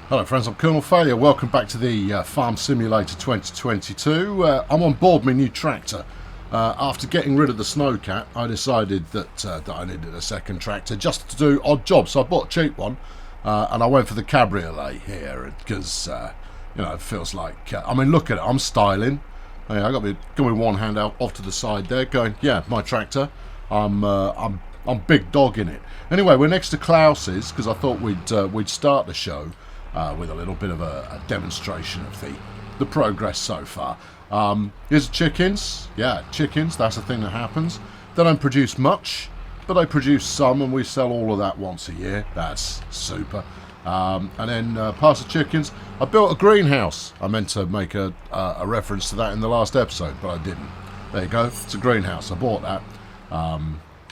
Hello friends, I'm Colonel Failure. Welcome back to the Farm Simulator 2022. I'm on board my new tractor. After getting rid of the Snowcat, I decided that I needed a second tractor just to do odd jobs. So I bought a cheap one, and I went for the Cabriolet here because it feels like. Look at it. I'm styling. I got my one hand out off to the side there, going, yeah, my tractor. I'm big dog in it. Anyway, we're next to Klaus's because I thought we'd start the show with a little bit of a demonstration of the progress so far. Here's chickens. Yeah, chickens, that's a thing that happens. They don't produce much, but they produce some, and we sell all of that once a year. That's super. And then past the chickens, I built a greenhouse. I meant to make a reference to that in the last episode, but I didn't. There you go. It's a greenhouse. I bought that.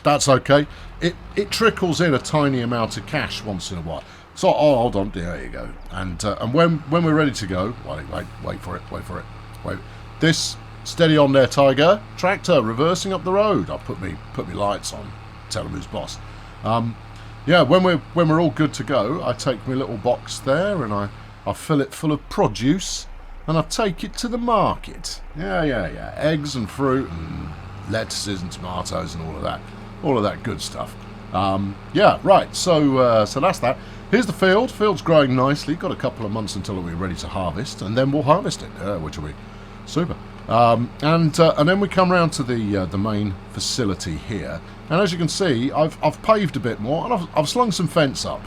That's okay. It trickles in a tiny amount of cash once in a while. So, hold on, there you go. And when we're ready to go, wait for it. This, steady on there, Tiger. Tractor reversing up the road. I'll put me lights on. Tell them who's boss. Yeah, when we're all good to go, I take my little box there and I fill it full of produce, and I take it to the market. Yeah. Eggs and fruit and lettuces and tomatoes and all of that good stuff. Yeah, right. So that's that. Here's the field. Field's growing nicely. Got a couple of months until we're ready to harvest, and then we'll harvest it, which will be super. And then we come round to the main facility here, and as you can see, I've paved a bit more, and I've slung some fence up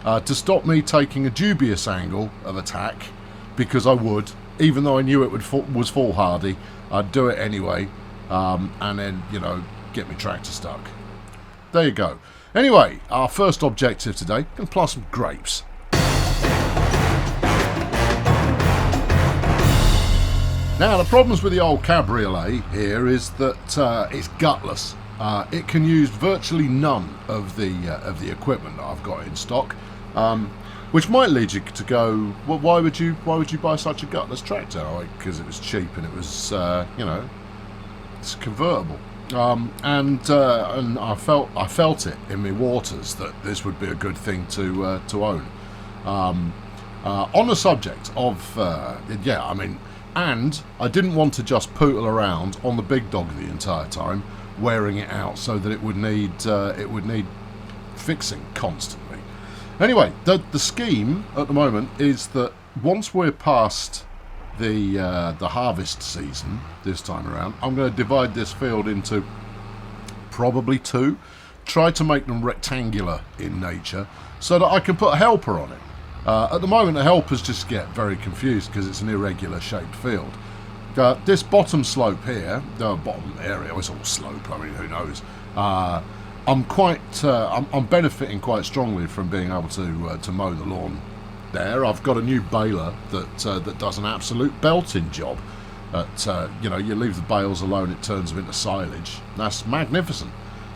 to stop me taking a dubious angle of attack, because I would, even though I knew it was foolhardy, I'd do it anyway, and then get my tractor stuck. There you go. Anyway, our first objective today, going to plant some grapes. Now, the problems with the old Cabriolet here is that it's gutless. It can use virtually none of the equipment that I've got in stock, which might lead you to go, well, why would you buy such a gutless tractor? Because it was cheap and it was it's convertible. And I felt it in my waters that this would be a good thing to own. On the subject of and I didn't want to just pootle around on the big dog the entire time, wearing it out so that it would need fixing constantly. Anyway, the scheme at the moment is that once we're past the harvest season this time around, I'm going to divide this field into probably two, try to make them rectangular in nature so that I can put a helper on it. At the moment the helpers just get very confused because it's an irregular shaped field. This bottom slope here, the bottom area, it's all slope, who knows. I'm benefiting quite strongly from being able to mow the lawn there. I've got a new baler that does an absolute belting job. You leave the bales alone, it turns them into silage. That's magnificent.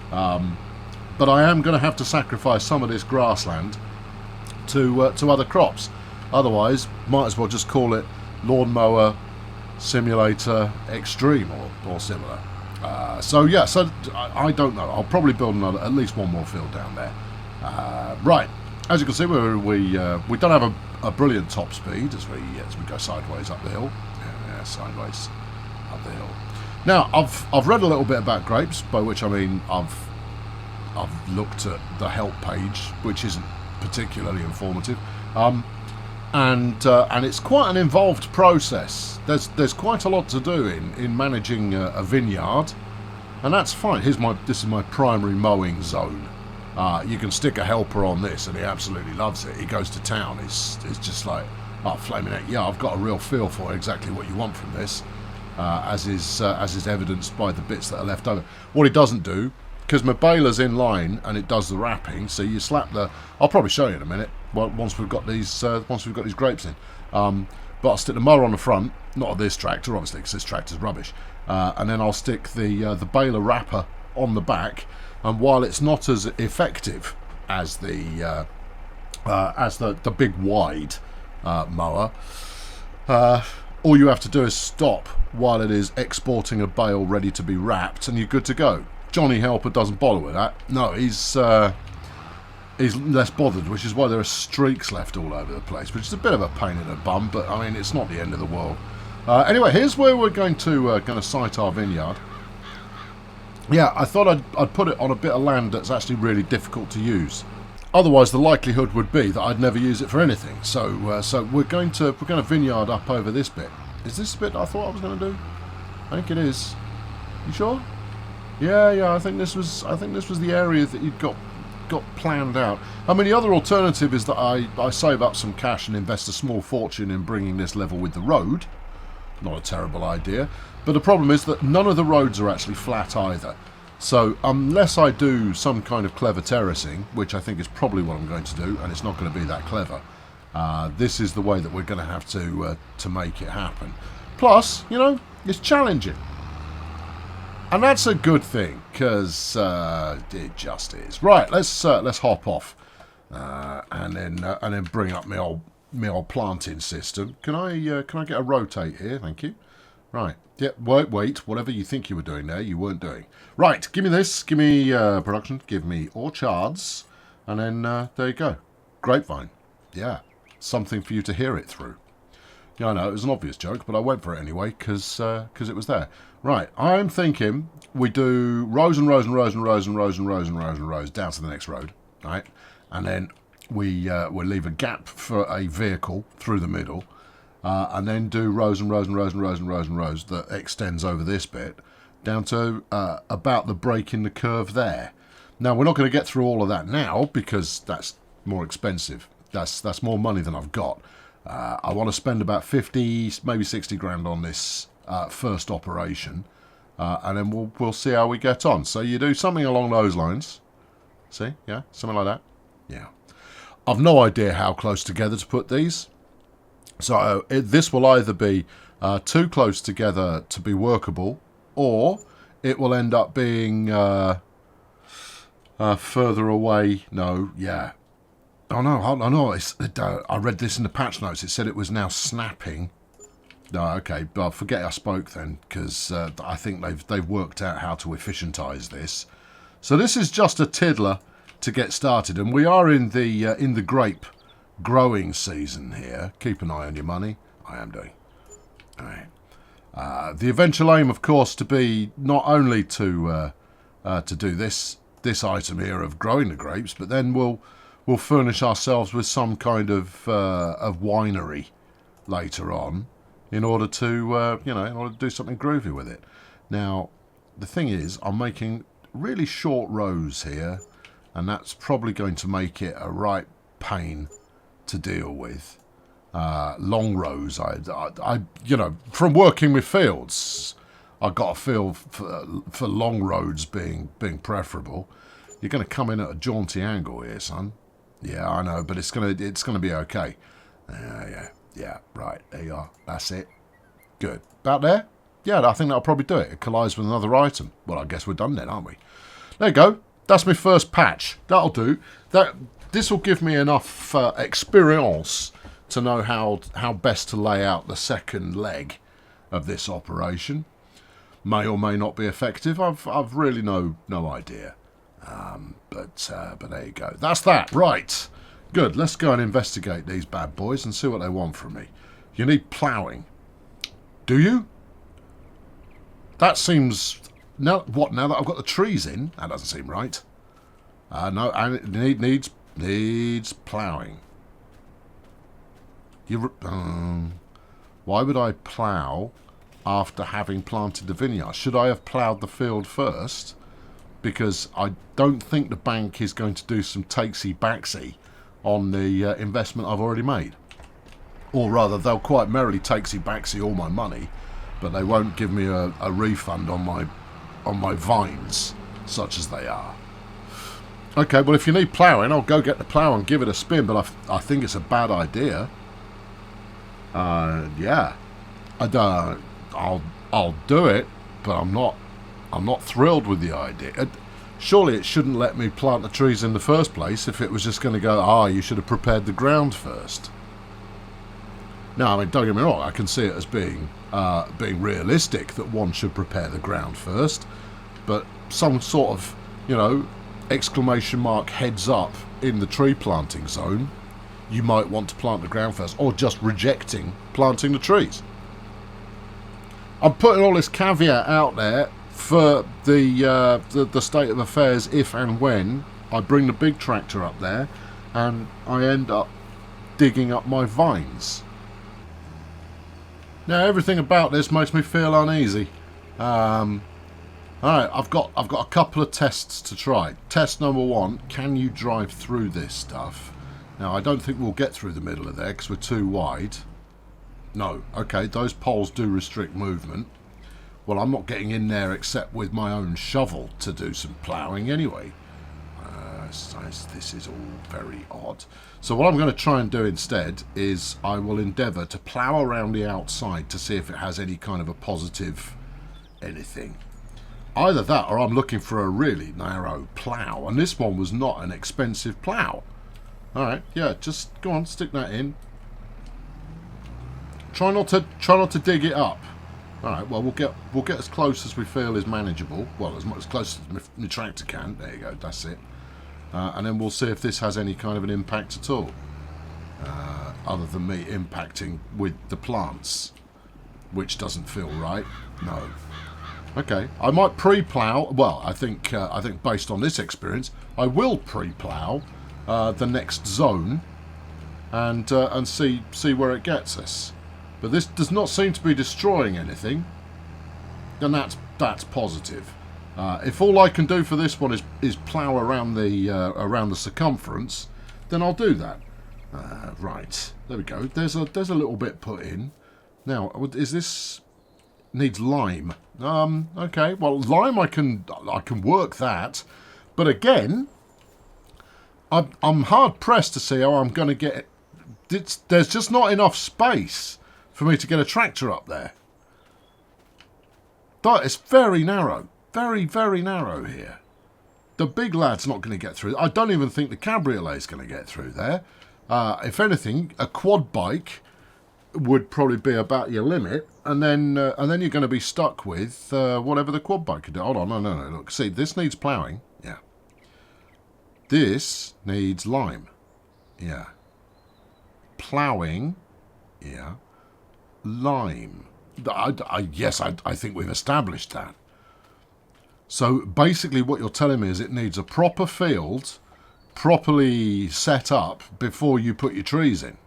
But I am going to have to sacrifice some of this grassland to other crops. Otherwise, might as well just call it Lawnmower Simulator Extreme or similar. So I don't know. I'll probably build at least one more field down there. Right. As you can see, we don't have a brilliant top speed as we go sideways up the hill. Yeah, sideways up the hill. Now, I've read a little bit about grapes, by which I mean I've looked at the help page, which isn't particularly informative, and it's quite an involved process. There's quite a lot to do in managing a vineyard, and that's fine. This is my primary mowing zone. You can stick a helper on this and he absolutely loves it. He goes to town. It's just like, oh, flaming heck, yeah, I've got a real feel for exactly what you want from this, as is evidenced by the bits that are left over. What he doesn't do, because my baler's in line and it does the wrapping, so you slap I'll probably show you in a minute once we've got these grapes in. But I'll stick the mower on the front, not on this tractor obviously because this tractor's rubbish, and then I'll stick the baler wrapper on the back. And while it's not as effective as the big wide mower, all you have to do is stop while it is exporting a bale ready to be wrapped, and you're good to go. Johnny Helper doesn't bother with that. No, is less bothered, which is why there are streaks left all over the place, which is a bit of a pain in the bum, but I mean, it's not the end of the world. Anyway, here's where we're going to site our vineyard. Yeah, I thought I'd put it on a bit of land that's actually really difficult to use. Otherwise, the likelihood would be that I'd never use it for anything. So we're going to vineyard up over this bit. Is this the bit I thought I was going to do? I think it is. You sure? Yeah. I think this was the area that you'd got planned out. I mean, the other alternative is that I save up some cash and invest a small fortune in bringing this level with the road. Not a terrible idea. But the problem is that none of the roads are actually flat either. So unless I do some kind of clever terracing, which I think is probably what I'm going to do, and it's not going to be that clever, this is the way that we're going to have to make it happen. Plus, you know, it's challenging. And that's a good thing, because it just is. Right, let's hop off, and then bring up my old planting system. Can I get a rotate here? Thank you. Right. Yeah. Wait. Whatever you think you were doing there, you weren't doing. Right. Give me this. Give me production. Give me orchards, and then there you go. Grapevine. Yeah. Something for you to hear it through. Yeah, I know it was an obvious joke, but I went for it anyway because it was there. Right, I'm thinking we do rows and rows and rows and rows and rows and rows and rows and rows down to the next road, right? And then we'll leave a gap for a vehicle through the middle, and then do rows and rows and rows and rows and rows and rows that extends over this bit down to about the break in the curve there. Now, we're not going to get through all of that now because that's more expensive. That's more money than I've got. I want to spend about 50, maybe 60 grand on this first operation, and then we'll see how we get on. So you do something along those lines. See? Yeah? Something like that? Yeah. I've no idea how close together to put these. So this will either be too close together to be workable, or it will end up being further away. No, yeah. Oh no! I read this in the patch notes. It said it was now snapping. No, okay, but forget I spoke then, because I think they've worked out how to efficientize this. So this is just a tiddler to get started, and we are in the grape growing season here. Keep an eye on your money. I am doing. All right. The eventual aim, of course, to be not only to do this item here of growing the grapes, but then we'll furnish ourselves with some kind of winery later on, in order to do something groovy with it. Now, the thing is, I'm making really short rows here, and that's probably going to make it a right pain to deal with. Long rows, I from working with fields, I got a feel for long roads being preferable. You're going to come in at a jaunty angle here, son. Yeah, I know, but it's gonna be okay. Yeah. Right, there you are. That's it. Good. About there? Yeah, I think that'll probably do it. It collides with another item. Well, I guess we're done then, aren't we? There you go. That's my first patch. That'll do. This will give me enough experience to know how best to lay out the second leg of this operation. May or may not be effective. I've really no idea. But there you go. That's that. Right. Good. Let's go and investigate these bad boys and see what they want from me. You need ploughing. Do you? That seems... Now that I've got the trees in, that doesn't seem right. No, and it needs ploughing. Why would I plough after having planted the vineyard? Should I have ploughed the field first? Because I don't think the bank is going to do some takesy-backsy on the investment I've already made. Or rather, they'll quite merrily takesy-backsy all my money, but they won't give me a refund on my vines, such as they are. Okay, well, if you need ploughing, I'll go get the plough and give it a spin, but I think it's a bad idea. Yeah. I'll do it, but I'm not thrilled with the idea. Surely it shouldn't let me plant the trees in the first place if it was just going to go, you should have prepared the ground first. No, I mean, don't get me wrong, I can see it as being realistic that one should prepare the ground first, but some sort of, exclamation mark heads up in the tree planting zone, you might want to plant the ground first, or just rejecting planting the trees. I'm putting all this caveat out there for the state of affairs if and when I bring the big tractor up there and I end up digging up my vines. Now everything about this makes me feel uneasy. Alright, I've got a couple of tests to try. Test number 1, can you drive through this stuff? Now I don't think we'll get through the middle of there because we're too wide. No, okay, those poles do restrict movement. Well, I'm not getting in there except with my own shovel to do some ploughing anyway. This is all very odd. So what I'm going to try and do instead is I will endeavour to plough around the outside to see if it has any kind of a positive anything. Either that or I'm looking for a really narrow plough, and this one was not an expensive plough. Alright, yeah, just go on, stick that in. Try not to dig it up. Alright, well we'll get as close as we feel is manageable. Well, as close as my tractor can. There you go, that's it. And then we'll see if this has any kind of an impact at all. Other than me impacting with the plants. Which doesn't feel right. No. Okay, I might pre-plough. Well, I think based on this experience, I will pre-plough the next zone and see where it gets us. But this does not seem to be destroying anything, and that's positive. If all I can do for this one is plough around the circumference, then I'll do that. Right, there we go. There's a little bit put in. Now, is this needs lime? Okay. Well, lime I can work that, but again, I'm hard pressed to see how I'm going to get it. There's just not enough space for me to get a tractor up there. That is very narrow. Very, very narrow here. The big lad's not going to get through. I don't even think the cabriolet is going to get through there. If anything, a quad bike would probably be about your limit, and then you're going to be stuck with whatever the quad bike could do. Hold on, no. Look, see, this needs ploughing. Yeah. This needs lime. Yeah. Ploughing. Yeah. Lime. Yes, I think we've established that. So basically what you're telling me is it needs a proper field, properly set up before you put your trees in.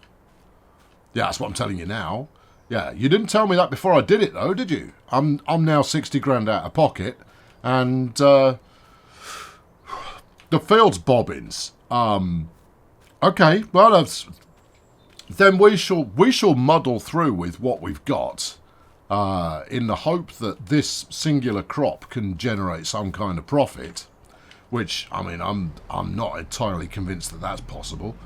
Yeah, that's what I'm telling you now. Yeah, you didn't tell me that before I did it though, did you? I'm now 60 grand out of pocket, and the field's bobbins. Okay, well then we shall muddle through with what we've got. In the hope that this singular crop can generate some kind of profit, which I mean I'm not entirely convinced that that's possible.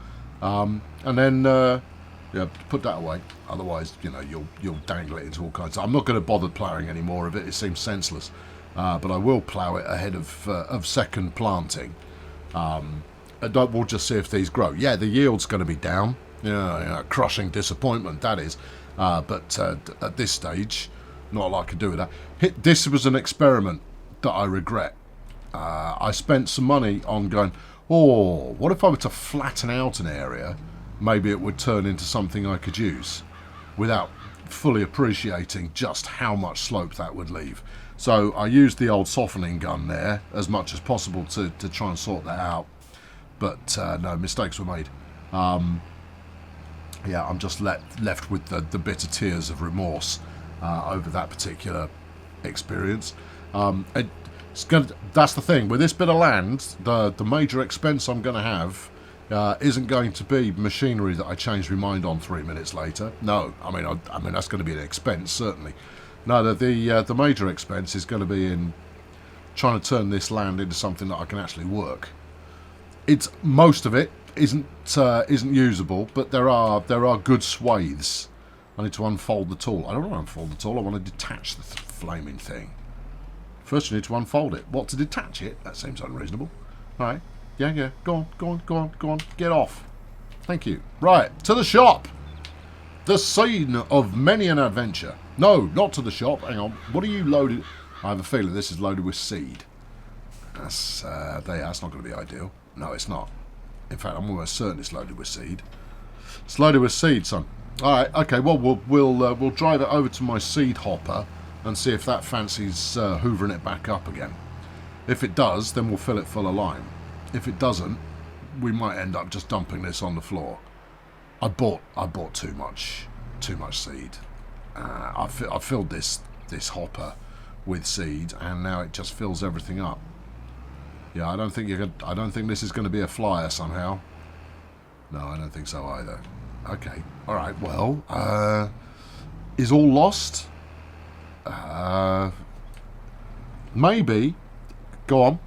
And then yeah, put that away. Otherwise, you know, you'll dangle it into all kinds. I'm not going to bother ploughing any more of it. It seems senseless. But I will plough it ahead of second planting. We'll just see if these grow. Yeah, the yield's going to be down. Yeah, crushing disappointment that is. But at this stage, not a lot I can do with that. This was an experiment that I regret. I spent some money on going, oh, what if I were to flatten out an area? Maybe it would turn into something I could use without fully appreciating just how much slope that would leave. So I used the old softening gun there as much as possible to try and sort that out. But no, mistakes were made. Yeah, I'm just left with the bitter tears of remorse over that particular experience. That's the thing. With this bit of land, the major expense I'm going to have isn't going to be machinery that I change my mind on 3 minutes later. No, I mean that's going to be an expense, certainly. No, the major expense is going to be in trying to turn this land into something that I can actually work. Most of it isn't usable, but there are good swathes. I need to unfold the tool. I don't want to unfold the tool. I want to detach the flaming thing. First, you need to unfold it. What, to detach it? That seems unreasonable. All right. Yeah. Go on. Get off. Thank you. Right, to the shop. The scene of many an adventure. No, not to the shop. Hang on. What are you loaded? I have a feeling this is loaded with seed. That's not going to be ideal. No, it's not. In fact, I'm almost certain it's loaded with seed. It's loaded with seed, son. All right, okay. Well, we'll drive it over to my seed hopper and see if that fancies hoovering it back up again. If it does, then we'll fill it full of lime. If it doesn't, we might end up just dumping this on the floor. I bought too much seed. I filled this hopper with seed, and now it just fills everything up. Yeah, I don't think this is going to be a flyer somehow. No, I don't think so either. Okay, all right. Well, is all lost? Maybe. Go on.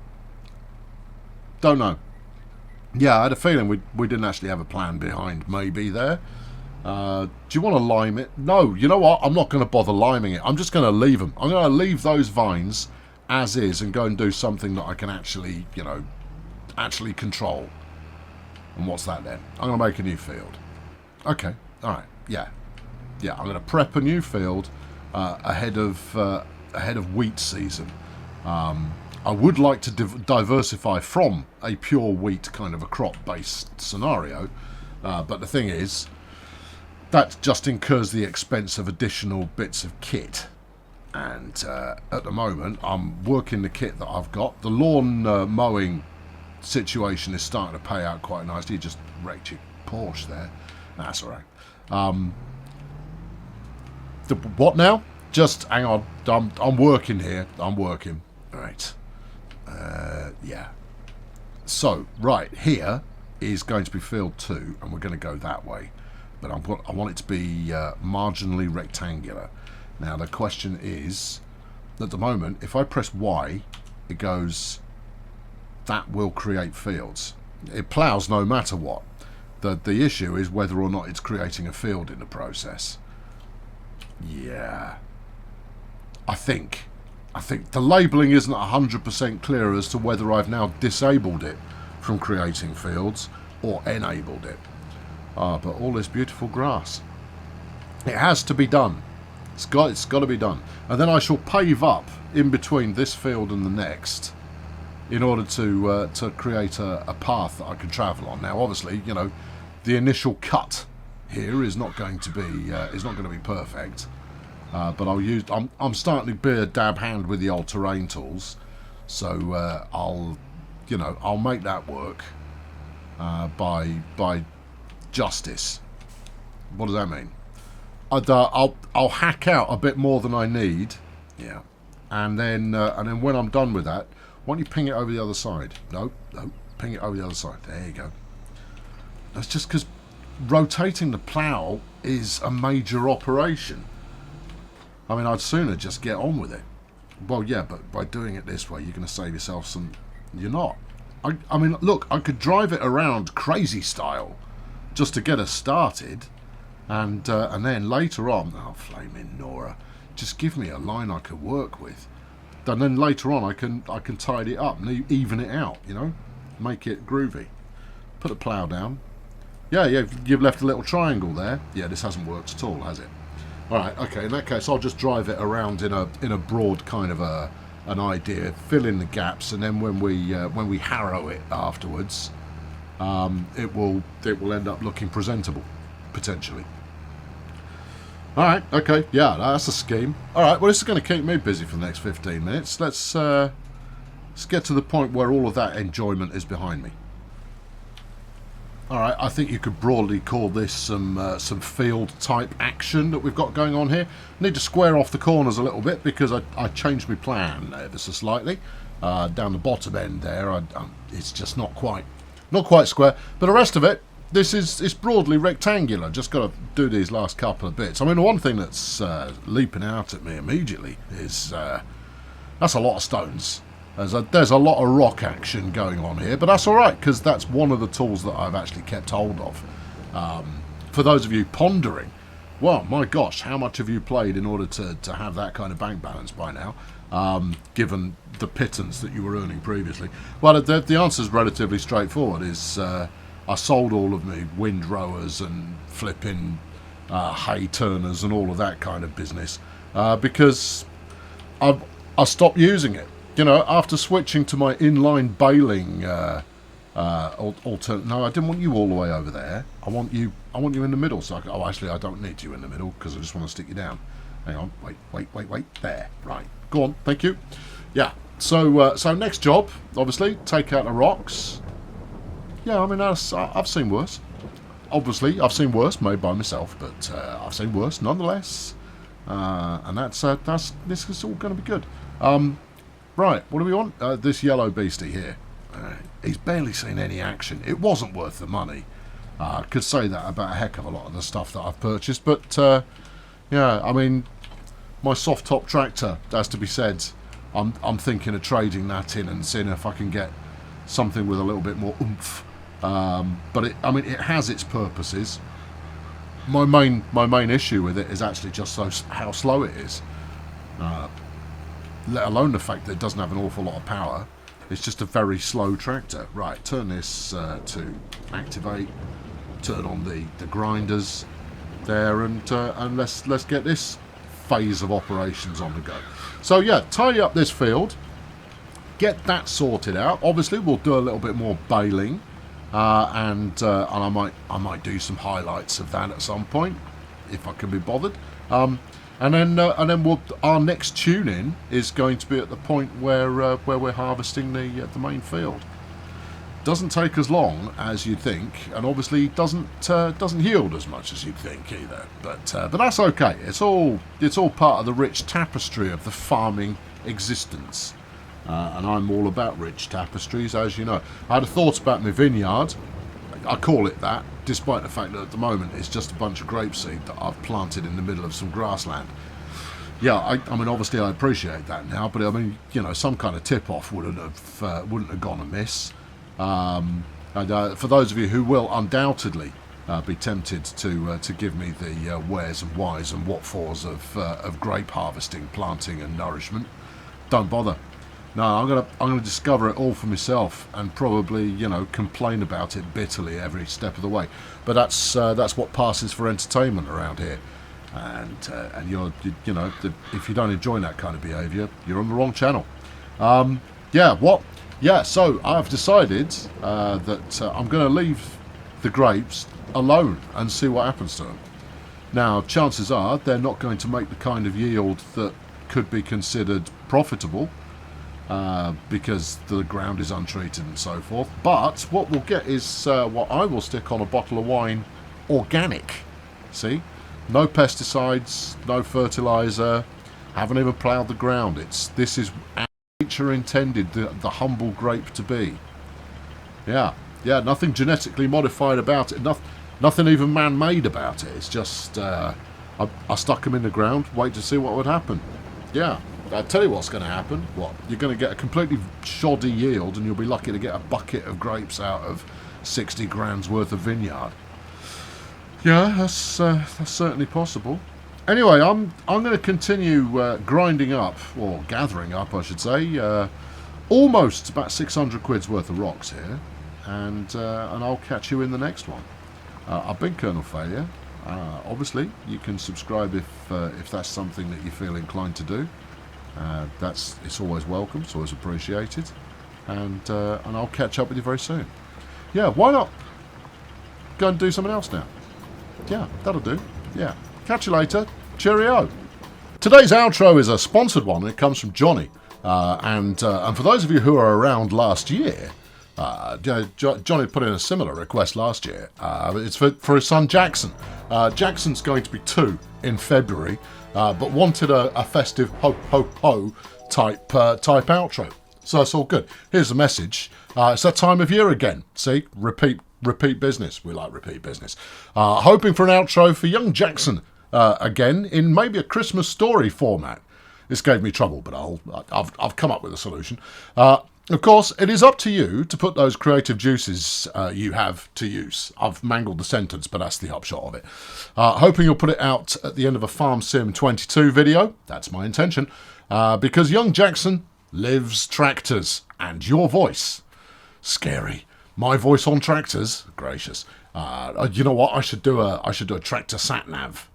Don't know. Yeah, I had a feeling we didn't actually have a plan behind maybe there. Do you want to lime it? No, you know what? I'm not going to bother liming it. I'm just going to leave them. I'm going to leave those vines as is and go and do something that I can actually, actually control. And what's that then? I'm going to make a new field. Okay, all right, yeah. I'm going to prep a new field ahead of wheat season. I would like to diversify from a pure wheat kind of a crop-based scenario, but the thing is, that just incurs the expense of additional bits of kit. And at the moment, I'm working the kit that I've got. The lawn mowing situation is starting to pay out quite nicely. You just wrecked your Porsche there. That's all right. What now? Just hang on. I'm working here. I'm working. All right. Yeah. So, right, here is going to be field 2, and we're going to go that way. But I want it to be marginally rectangular. Now, the question is, at the moment, if I press Y, it goes, that will create fields. It ploughs no matter what. The issue is whether or not it's creating a field in the process. Yeah. I think the labelling isn't 100% clear as to whether I've now disabled it from creating fields or enabled it. But all this beautiful grass. It has to be done. It's got to be done. And then I shall pave up in between this field and the next in order to create a path that I can travel on. Now, obviously, the initial cut here is not going to be perfect. But I'm starting to be a dab hand with the old terrain tools, so I'll make that work by justice. What does that mean? I'll hack out a bit more than I need, yeah, and then when I'm done with that, why don't you ping it over the other side? No, ping it over the other side. There you go. That's just because rotating the plough is a major operation. I mean, I'd sooner just get on with it. Well, yeah, but by doing it this way, you're going to save yourself some... You're not. I mean, look, I could drive it around crazy style just to get us started, and then later on... Oh, flaming Nora. Just give me a line I could work with. And then later on, I can tidy it up and even it out, Make it groovy. Put the plough down. Yeah, you've left a little triangle there. Yeah, this hasn't worked at all, has it? All right, okay. In that case, I'll just drive it around in a broad kind of an idea, fill in the gaps, and then when we harrow it afterwards, it will end up looking presentable, potentially. All right, okay, yeah, that's a scheme. All right, well, this is going to keep me busy for the next 15 minutes. Let's get to the point where all of that enjoyment is behind me. All right, I think you could broadly call this some field-type action that we've got going on here. Need to square off the corners a little bit because I changed my plan ever so slightly. Down the bottom end there, it's just not quite square. But the rest of it, it's broadly rectangular. Just got to do these last couple of bits. I mean, the one thing that's leaping out at me immediately is that's a lot of stones. There's a lot of rock action going on here, but that's all right because that's one of the tools that I've actually kept hold of. For those of you pondering, well, my gosh, how much have you played in order to have that kind of bank balance by now, given the pittance that you were earning previously? Well, the answer is relatively straightforward. I sold all of my windrowers and flipping hay turners and all of that kind of business because I stopped using it. After switching to my inline baling No, I didn't want you all the way over there. I want you in the middle. So actually, I don't need you in the middle because I just want to stick you down. Hang on, wait. There, right. Go on, thank you. Yeah. So next job, obviously, take out the rocks. Yeah, I mean, I've seen worse. Obviously, I've seen worse made by myself, but I've seen worse nonetheless. And this is all going to be good. Right, what do we want? This yellow beastie here. He's barely seen any action. It wasn't worth the money. I could say that about a heck of a lot of the stuff that I've purchased, but yeah, I mean, my soft top tractor, has to be said. I'm thinking of trading that in and seeing if I can get something with a little bit more oomph. But it has its purposes. My main issue with it is actually just how slow it is. Let alone the fact that it doesn't have an awful lot of power. It's just a very slow tractor. Right, turn this to activate. Turn on the grinders there, and let's get this phase of operations on the go. So yeah, tidy up this field. Get that sorted out. Obviously, we'll do a little bit more baling, and I might do some highlights of that at some point if I can be bothered. And then our next tune-in is going to be at the point where we're harvesting the main field. Doesn't take as long as you'd think, and obviously doesn't yield as much as you'd think either. But that's okay. It's all part of the rich tapestry of the farming existence, and I'm all about rich tapestries, as you know. I had a thought about my vineyard. I call it that, despite the fact that at the moment it's just a bunch of grapeseed that I've planted in the middle of some grassland. Yeah, I mean, obviously I appreciate that now, but I mean, you know, some kind of tip-off wouldn't have gone amiss. And for those of you who will undoubtedly be tempted to give me the wheres and whys and what fors of grape harvesting, planting, and nourishment, don't bother. No, I'm gonna discover it all for myself and probably, you know, complain about it bitterly every step of the way. But that's what passes for entertainment around here, and you know, if you don't enjoy that kind of behaviour, you're on the wrong channel. So I've decided that I'm going to leave the grapes alone and see what happens to them. Now, chances are they're not going to make the kind of yield that could be considered profitable. Because the ground is untreated and so forth. But what we'll get is what I will stick on a bottle of wine, organic. See? No pesticides, no fertiliser, haven't even ploughed the ground. This is how nature intended the humble grape to be. Yeah, nothing genetically modified about it, nothing even man-made about it. It's just, I stuck them in the ground, wait to see what would happen. Yeah. I'll tell you what's going to happen. What? You're going to get a completely shoddy yield, and you'll be lucky to get a bucket of grapes out of 60 grand's worth of vineyard. Yeah, that's certainly possible. Anyway, I'm going to continue grinding up, or gathering up, I should say, almost about 600 quid's worth of rocks here, and I'll catch you in the next one. I've been Colonel Failure. Obviously, you can subscribe if that's something that you feel inclined to do. It's always welcome, it's always appreciated, and I'll catch up with you very soon. Yeah, why not go and do something else now? Yeah, that'll do. Yeah, catch you later. Cheerio. Today's outro is a sponsored one, and it comes from Johnny. And for those of you who were around last year, Johnny put in a similar request last year. It's for his son Jackson. Jackson's going to be 2 in February. But wanted a festive ho ho ho type outro, so it's all good. Here's the message. It's that time of year again. See, repeat business. We like repeat business. Hoping for an outro for young Jackson again in maybe a Christmas story format. This gave me trouble, but I've come up with a solution. Of course, it is up to you to put those creative juices you have to use. I've mangled the sentence, but that's the upshot of it. Hoping you'll put it out at the end of a Farm Sim 22 video. That's my intention. Because young Jackson lives tractors, and your voice. Scary. My voice on tractors? Gracious. You know what? I should do a tractor sat-nav.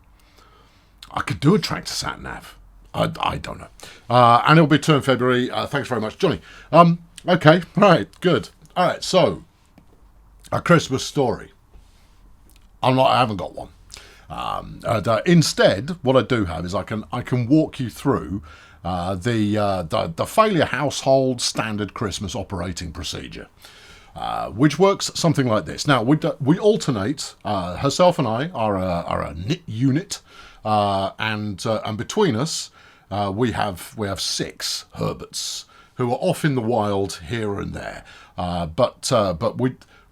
I could do a tractor sat-nav. I don't know. And it'll be 2 in February. Thanks very much, Johnny. Okay, right, good. All right, so A Christmas story. I haven't got one. Instead, what I do have is I can walk you through the failure household standard Christmas operating procedure, which works something like this. Now we alternate. Herself and I are a knit unit, and between us we have 6 Herberts who are off in the wild here and there, but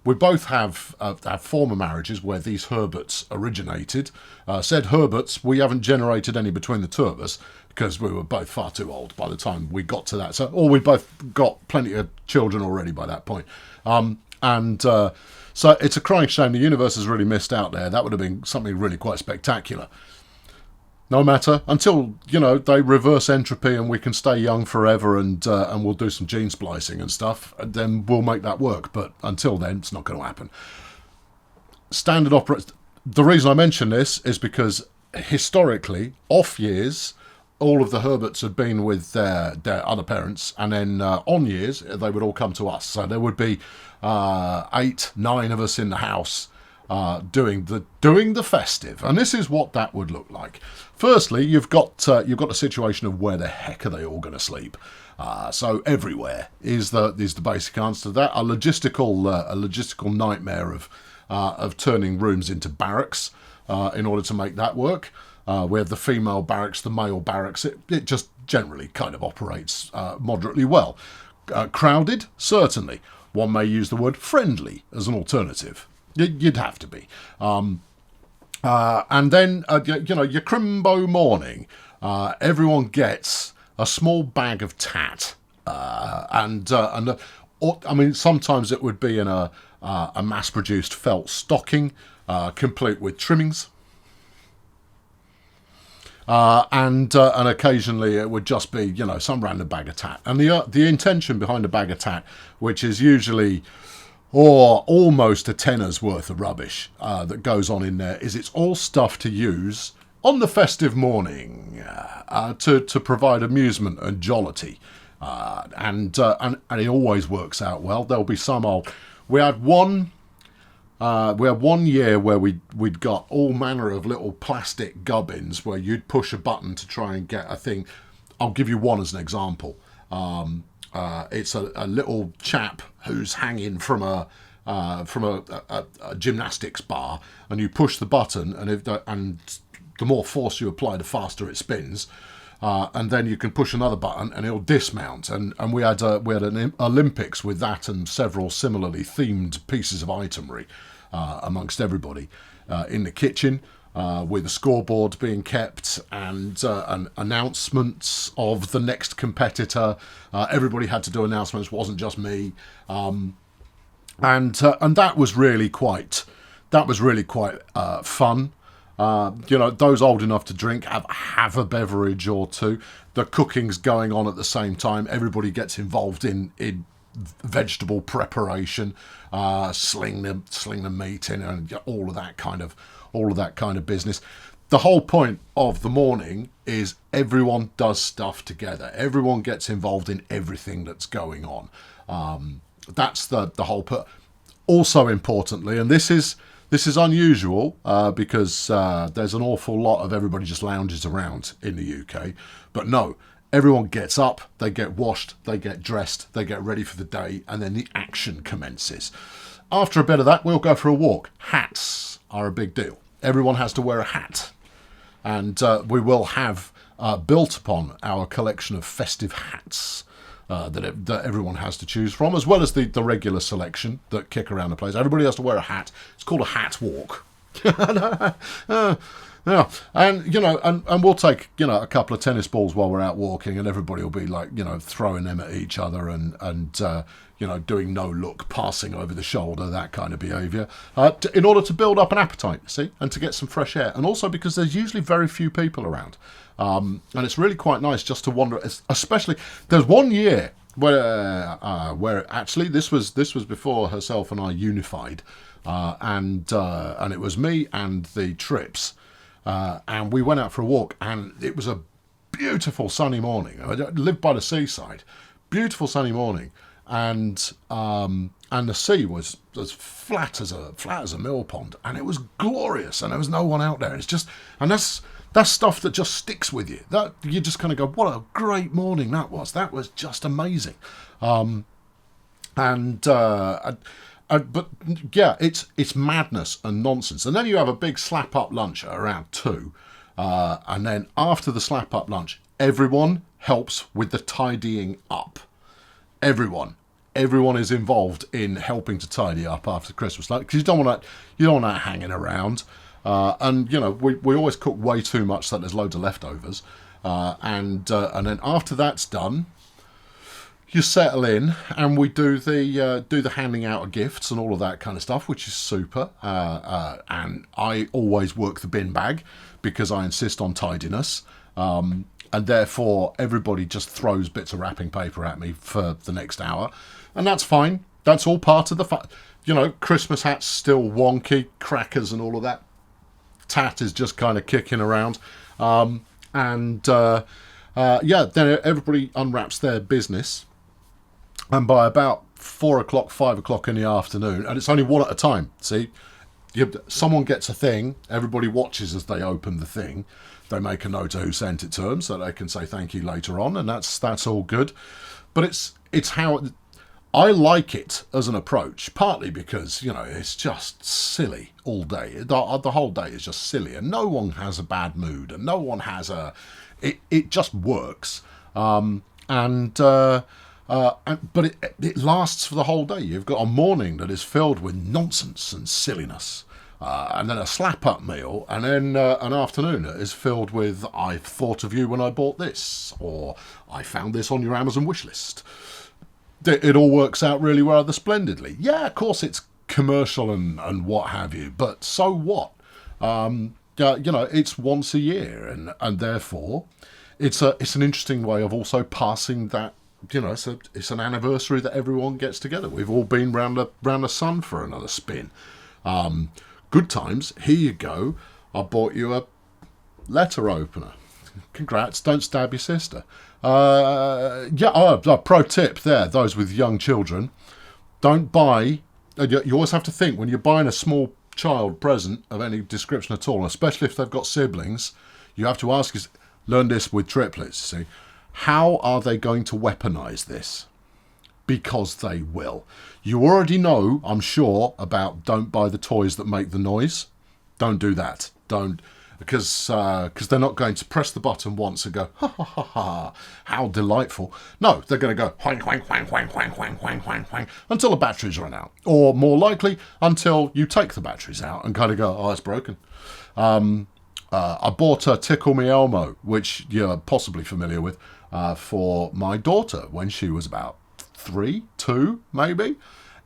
we both have former marriages where these Herberts originated. Said Herberts, we haven't generated any between the two of us because we were both far too old by the time we got to that. So, or we both got plenty of children already by that point. So it's a crying shame the universe has really missed out there. That would have been something really quite spectacular. No matter, until, they reverse entropy and we can stay young forever and we'll do some gene splicing and stuff, and then we'll make that work. But until then, it's not going to happen. Standard opera. The reason I mention this is because historically, off years, all of the Herberts had been with their other parents, and then on years, they would all come to us. So there would be 8, 9 of us in the house, doing the festive, and this is what that would look like. Firstly, you've got a situation of where the heck are they all going to sleep? So everywhere is the basic answer to that. A logistical nightmare of turning rooms into barracks in order to make that work. We have the female barracks, the male barracks. It just generally kind of operates moderately well. Crowded, certainly. One may use the word friendly as an alternative. You'd have to be. And then, your crimbo morning, everyone gets a small bag of tat. Sometimes it would be in a mass-produced felt stocking, complete with trimmings. And occasionally it would just be, some random bag of tat. And the intention behind a bag of tat, which is usually or almost a tenner's worth of rubbish that goes on in there, is it's all stuff to use on the festive morning to provide amusement and jollity, and it always works out well. There'll be some we had one year where we'd got all manner of little plastic gubbins where you'd push a button to try and get a thing. I'll give you one as an example. It's a little chap who's hanging from a gymnastics bar, and you push the button, and the more force you apply, the faster it spins, and then you can push another button, and it'll dismount. And we had an Olympics with that and several similarly themed pieces of itemry amongst everybody in the kitchen. With a scoreboard being kept and announcements of the next competitor. Everybody had to do announcements. It wasn't just me, and that was really quite fun. Those old enough to drink have a beverage or two. The cooking's going on at the same time. Everybody gets involved in vegetable preparation, sling the meat in, and all of that kind of business. The whole point of the morning is everyone does stuff together. Everyone gets involved in everything that's going on. That's the whole put. Also importantly, and this is unusual because there's an awful lot of everybody just lounges around in the UK. But no, everyone gets up, they get washed, they get dressed, they get ready for the day, and then the action commences. After a bit of that, we'll go for a walk. Hats are a big deal. Everyone has to wear a hat. And we will have built upon our collection of festive hats that everyone has to choose from, as well as the regular selection that kick around the place. Everybody has to wear a hat. It's called a hat walk. Yeah, and we'll take a couple of tennis balls while we're out walking, and everybody will be like throwing them at each other and doing no look, passing over the shoulder, that kind of behaviour, in order to build up an appetite, see, and to get some fresh air, and also because there's usually very few people around, and it's really quite nice just to wander. Especially, there's one year where actually this was before herself and I unified, and it was me and the Trips. And we went out for a walk, and it was a beautiful sunny morning. I lived by the seaside, beautiful sunny morning, and and the sea was as flat as a mill pond, and it was glorious, and there was no one out there. It's just, and that's stuff that just sticks with you. That you just kind of go, what a great morning that was. That was just amazing. But yeah, it's madness and nonsense. And then you have a big slap up lunch at around 2, and then after the slap up lunch, everyone helps with the tidying up. Everyone is involved in helping to tidy up after Christmas, like, because you don't want that hanging around. And you know, we always cook way too much so that there's loads of leftovers. And then after that's done, you settle in, and we do the handing out of gifts and all of that kind of stuff, which is super. And I always work the bin bag because I insist on tidiness. And therefore everybody just throws bits of wrapping paper at me for the next hour, and that's fine. That's all part of the fun. You know, Christmas hat's still wonky, crackers and all of that tat is just kind of kicking around, then everybody unwraps their business, and by about 4 o'clock, 5 o'clock in the afternoon, and it's only one at a time. See, someone gets a thing, everybody watches as they open the thing. They make a note of who sent it to them so they can say thank you later on, and that's all good. But it's how I like it as an approach, partly because, you know, it's just silly all day. The whole day is just silly, and no one has a bad mood, and no one has it just works. But it lasts for the whole day. You've got a morning that is filled with nonsense and silliness. And then a slap-up meal, and then an afternoon that is filled with, I thought of you when I bought this, or I found this on your Amazon wish list. It all works out really rather splendidly. Yeah, of course it's commercial and what have you, but so what? You know, it's once a year, and therefore it's an interesting way of also passing that. You know, it's an anniversary that everyone gets together. We've all been round the sun for another spin. Good times. Here you go. I bought you a letter opener. Congrats. Don't stab your sister. Pro tip there. Those with young children, don't buy. You always have to think when you're buying a small child present of any description at all, especially if they've got siblings. You have to ask. Learn this with triplets. See, how are they going to weaponize this? Because they will. You already know, I'm sure, about don't buy the toys that make the noise. Don't do that. Don't, because they're not going to press the button once and go, ha ha ha ha, how delightful. No, they're going to go whang, whang, whang, whang, whang, whang, whang, whang, whang, until the batteries run out. Or more likely, until you take the batteries out and kind of go, oh, it's broken. I bought a Tickle Me Elmo, which you're possibly familiar with, for my daughter when she was about 3, 2, maybe.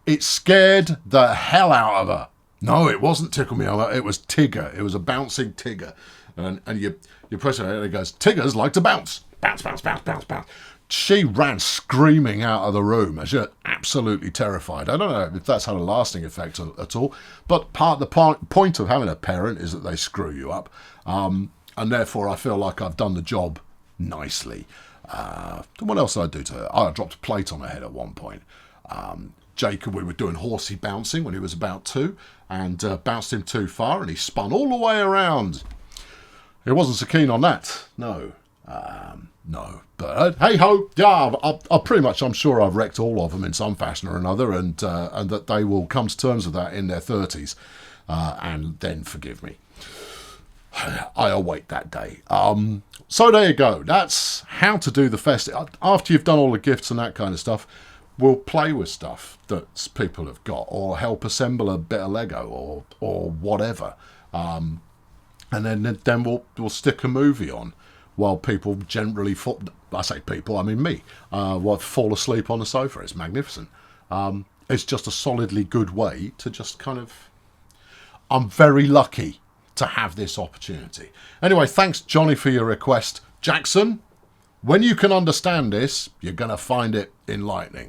It scared the hell out of her. No, it wasn't Tickle Me Elmo. It was Tigger. It was a bouncing Tigger. And you press it and it goes, Tiggers like to bounce. Bounce, bounce, bounce, bounce, bounce. She ran screaming out of the room. She was absolutely terrified. I don't know if that's had a lasting effect at all. But part of the point of having a parent is that they screw you up. And therefore I feel like I've done the job nicely. What else did I do to her? I dropped a plate on her head at one point. Jacob, we were doing horsey bouncing when he was about 2, and bounced him too far, and he spun all the way around. He wasn't so keen on that. No. But hey ho, yeah. I'm sure I've wrecked all of them in some fashion or another, and that they will come to terms with that in their 30s, and then forgive me. I await that day. So there you go. That's how to do the fest. After you've done all the gifts and that kind of stuff, we'll play with stuff that people have got, or help assemble a bit of Lego, or whatever. And then we'll stick a movie on while people generally fall. I say people, I mean me. Fall asleep on the sofa. It's magnificent. It's just a solidly good way to just kind of. I'm very lucky to have this opportunity. Anyway, thanks Johnny for your request. Jackson, when you can understand this, you're going to find it enlightening.